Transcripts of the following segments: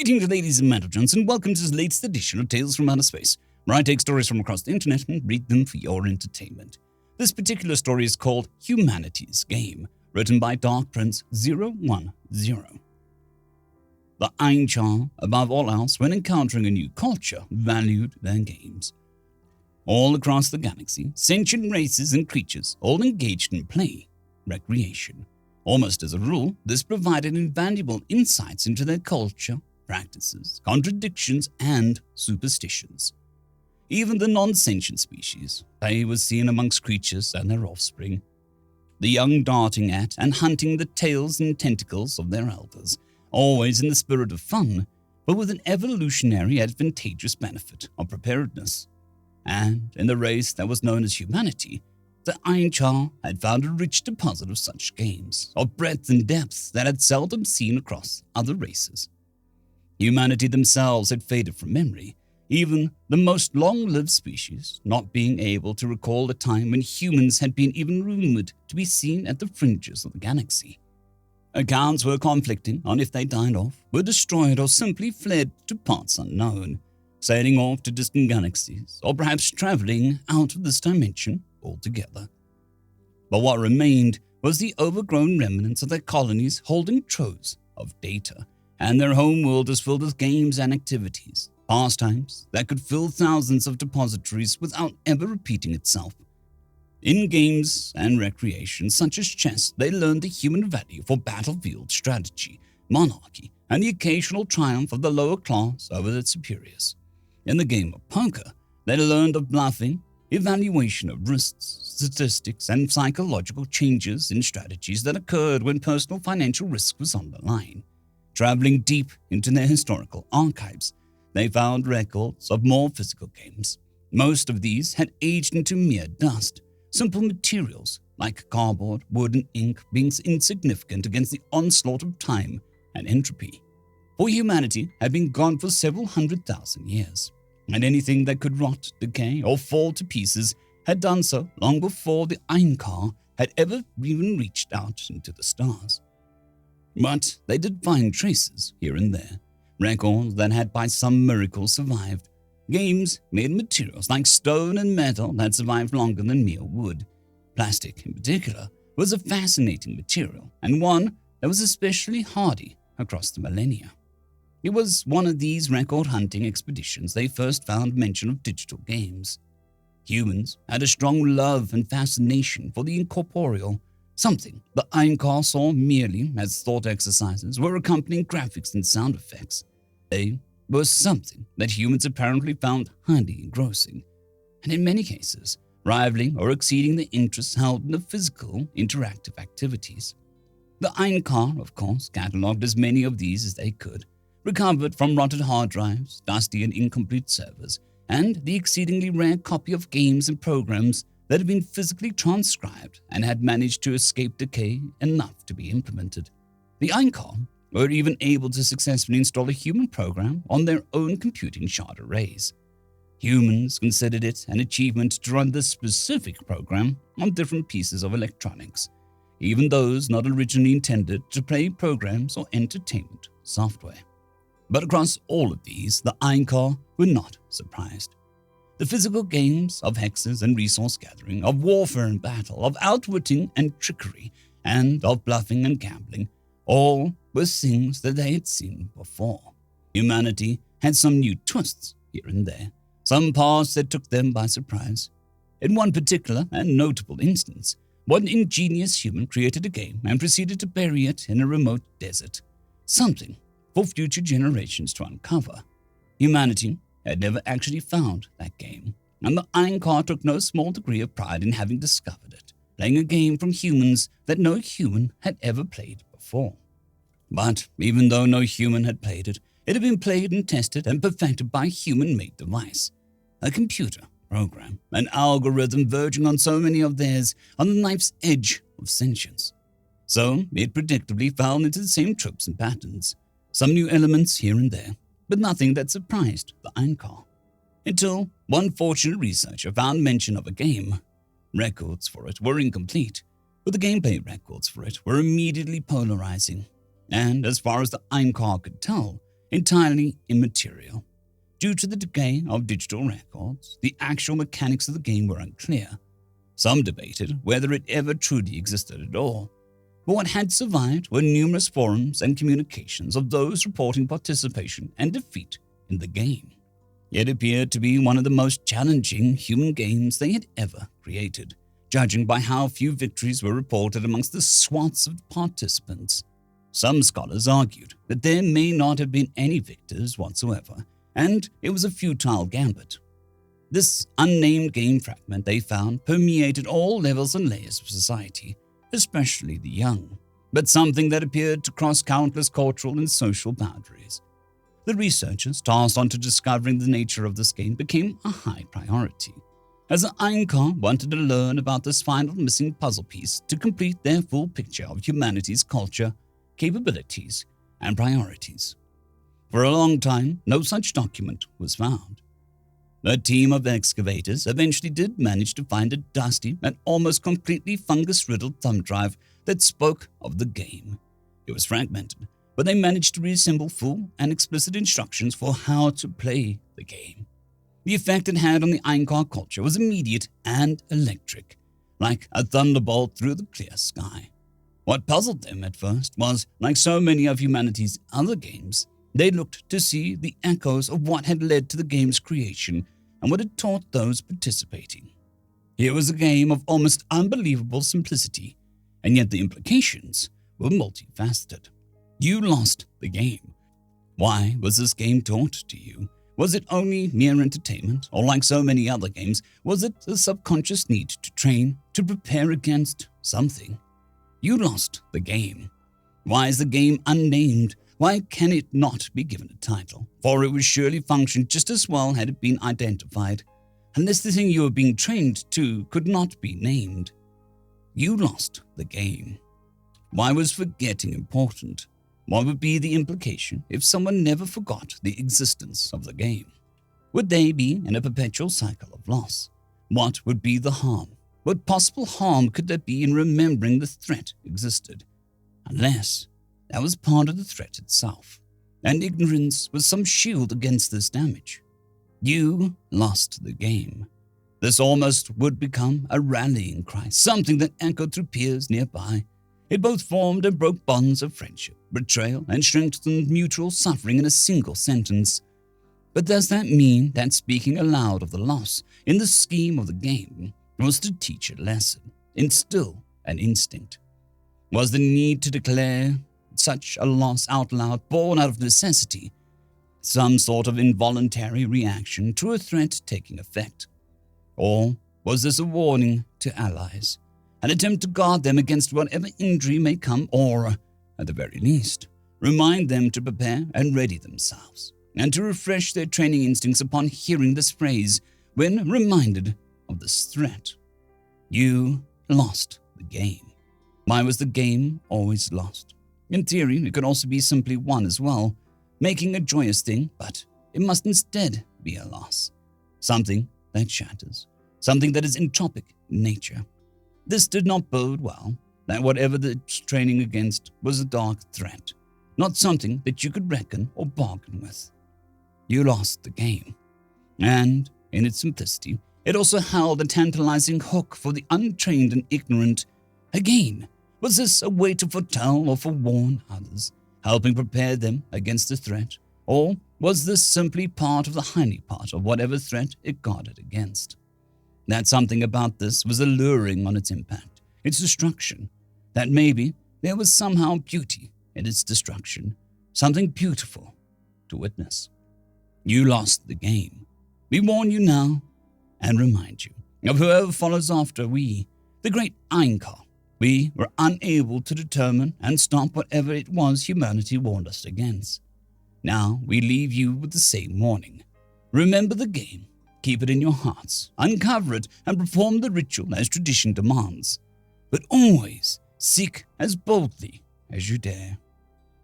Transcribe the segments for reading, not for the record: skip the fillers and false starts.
Greetings, ladies and gentlemen, and welcome to the latest edition of Tales from Outer Space, where I take stories from across the internet and read them for your entertainment. This particular story is called Humanity's Game, written by Dark Prince 010. The Ainchar, above all else, when encountering a new culture, valued their games. All across the galaxy, sentient races and creatures all engaged in play, recreation. Almost as a rule, this provided invaluable insights into their culture, practices, contradictions, and superstitions. Even the non-sentient species, play was seen amongst creatures and their offspring. The young darting at and hunting the tails and tentacles of their elders, always in the spirit of fun, but with an evolutionary advantageous benefit of preparedness. And in the race that was known as humanity, the Ainchar had found a rich deposit of such games, of breadth and depth that had seldom seen across other races. Humanity themselves had faded from memory, even the most long-lived species not being able to recall a time when humans had been even rumored to be seen at the fringes of the galaxy. Accounts were conflicting on if they died off, were destroyed, or simply fled to parts unknown, sailing off to distant galaxies, or perhaps traveling out of this dimension altogether. But what remained was the overgrown remnants of their colonies holding troves of data, and their home world was filled with games and activities, pastimes that could fill thousands of depositories without ever repeating itself. In games and recreation such as chess, they learned the human value for battlefield strategy, monarchy, and the occasional triumph of the lower class over its superiors. In the game of poker, they learned of bluffing, evaluation of risks, statistics, and psychological changes in strategies that occurred when personal financial risk was on the line. Traveling deep into their historical archives, they found records of more physical games. Most of these had aged into mere dust, simple materials like cardboard, wood, and ink being insignificant against the onslaught of time and entropy. For humanity had been gone for several 100,000 years, and anything that could rot, decay, or fall to pieces had done so long before the Ainchar had ever even reached out into the stars. But they did find traces here and there, records that had by some miracle survived, games made of materials like stone and metal that survived longer than mere wood. Plastic, in particular, was a fascinating material, and one that was especially hardy across the millennia. It was one of these record-hunting expeditions they first found mention of digital games. Humans had a strong love and fascination for the incorporeal, something the Ainchar saw merely as thought exercises were accompanying graphics and sound effects. They were something that humans apparently found highly engrossing, and in many cases, rivaling or exceeding the interests held in the physical, interactive activities. The Ainchar, of course, catalogued as many of these as they could, recovered from rotted hard drives, dusty and incomplete servers, and the exceedingly rare copy of games and programs that had been physically transcribed and had managed to escape decay enough to be implemented. The Ainchar were even able to successfully install a human program on their own computing shard arrays. Humans considered it an achievement to run this specific program on different pieces of electronics, even those not originally intended to play programs or entertainment software. But across all of these, the Ainchar were not surprised. The physical games of hexes and resource gathering, of warfare and battle, of outwitting and trickery, and of bluffing and gambling, all were things that they had seen before. Humanity had some new twists here and there, some paths that took them by surprise. In one particular and notable instance, one ingenious human created a game and proceeded to bury it in a remote desert, something for future generations to uncover. Humanity had never actually found that game, and the Ainchar took no small degree of pride in having discovered it, playing a game from humans that no human had ever played before. But even though no human had played it, it had been played and tested and perfected by a human-made device, a computer program, an algorithm verging on so many of theirs on the knife's edge of sentience. So it predictably fell into the same tropes and patterns, some new elements here and there, but nothing that surprised the Ainchar. Until one fortunate researcher found mention of a game. Records for it were incomplete, but the gameplay records for it were immediately polarizing, and as far as the Ainchar could tell, entirely immaterial. Due to the decay of digital records, the actual mechanics of the game were unclear. Some debated whether it ever truly existed at all. But what had survived were numerous forums and communications of those reporting participation and defeat in the game. It appeared to be one of the most challenging human games they had ever created, judging by how few victories were reported amongst the swaths of participants. Some scholars argued that there may not have been any victors whatsoever, and it was a futile gambit. This unnamed game fragment, they found, permeated all levels and layers of society, especially the young, but something that appeared to cross countless cultural and social boundaries. The researchers tasked onto discovering the nature of this game became a high priority, as the Eincar wanted to learn about this final missing puzzle piece to complete their full picture of humanity's culture, capabilities, and priorities. For a long time, no such document was found. A team of excavators eventually did manage to find a dusty and almost completely fungus-riddled thumb drive that spoke of the game. It was fragmented, but they managed to reassemble full and explicit instructions for how to play the game. The effect it had on the Eincar culture was immediate and electric, like a thunderbolt through the clear sky. What puzzled them at first was, like so many of humanity's other games, they looked to see the echoes of what had led to the game's creation and what it taught those participating. Here was a game of almost unbelievable simplicity, and yet the implications were multifaceted. You lost the game. Why was this game taught to you? Was it only mere entertainment, or like so many other games, was it a subconscious need to train, to prepare against something? You lost the game. Why is the game unnamed? Why can it not be given a title? For it would surely function just as well had it been identified, unless the thing you were being trained to could not be named. You lost the game. Why was forgetting important? What would be the implication if someone never forgot the existence of the game? Would they be in a perpetual cycle of loss? What would be the harm? What possible harm could there be in remembering the threat existed? Unless that was part of the threat itself, and ignorance was some shield against this damage. You lost the game. This almost would become a rallying cry, something that echoed through peers nearby. It both formed and broke bonds of friendship, betrayal, and strengthened mutual suffering in a single sentence. But does that mean that speaking aloud of the loss in the scheme of the game was to teach a lesson, instill an instinct? Was the need to declare such a loss out loud born out of necessity, some sort of involuntary reaction to a threat taking effect? Or was this a warning to allies, an attempt to guard them against whatever injury may come, or, at the very least, remind them to prepare and ready themselves, and to refresh their training instincts upon hearing this phrase when reminded of this threat? You lost the game. Why was the game always lost? In theory, it could also be simply won as well, making a joyous thing, but it must instead be a loss. Something that shatters, something that is entropic in nature. This did not bode well, that whatever the training against was a dark threat, not something that you could reckon or bargain with. You lost the game, and, in its simplicity, it also held a tantalizing hook for the untrained and ignorant. Again, was this a way to foretell or forewarn others, helping prepare them against the threat? Or was this simply part of the honey pot of whatever threat it guarded against? That something about this was alluring on its impact, its destruction, that maybe there was somehow beauty in its destruction, something beautiful to witness. You lost the game. We warn you now and remind you of whoever follows after we, the great Eincar. We were unable to determine and stop whatever it was humanity warned us against. Now we leave you with the same warning. Remember the game, keep it in your hearts, uncover it, and perform the ritual as tradition demands. But always seek as boldly as you dare.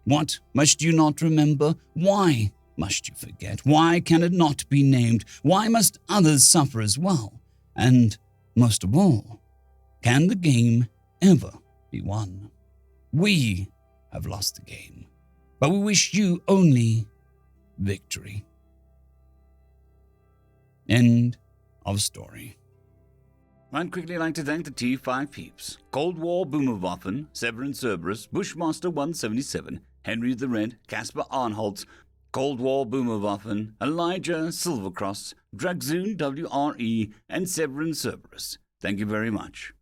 What must you not remember? Why must you forget? Why can it not be named? Why must others suffer as well? And, most of all, can the game ever be won? We have lost the game, but we wish you only victory. End of story. I'd quickly like to thank the T5 peeps: Cold War Boomerwaffen, Severin Cerberus, Bushmaster 177, Henry the Red, Caspar Arnholtz, Cold War Boomerwaffen, Elijah Silvercross, Dragzoon WRE, and Severin Cerberus. Thank you very much.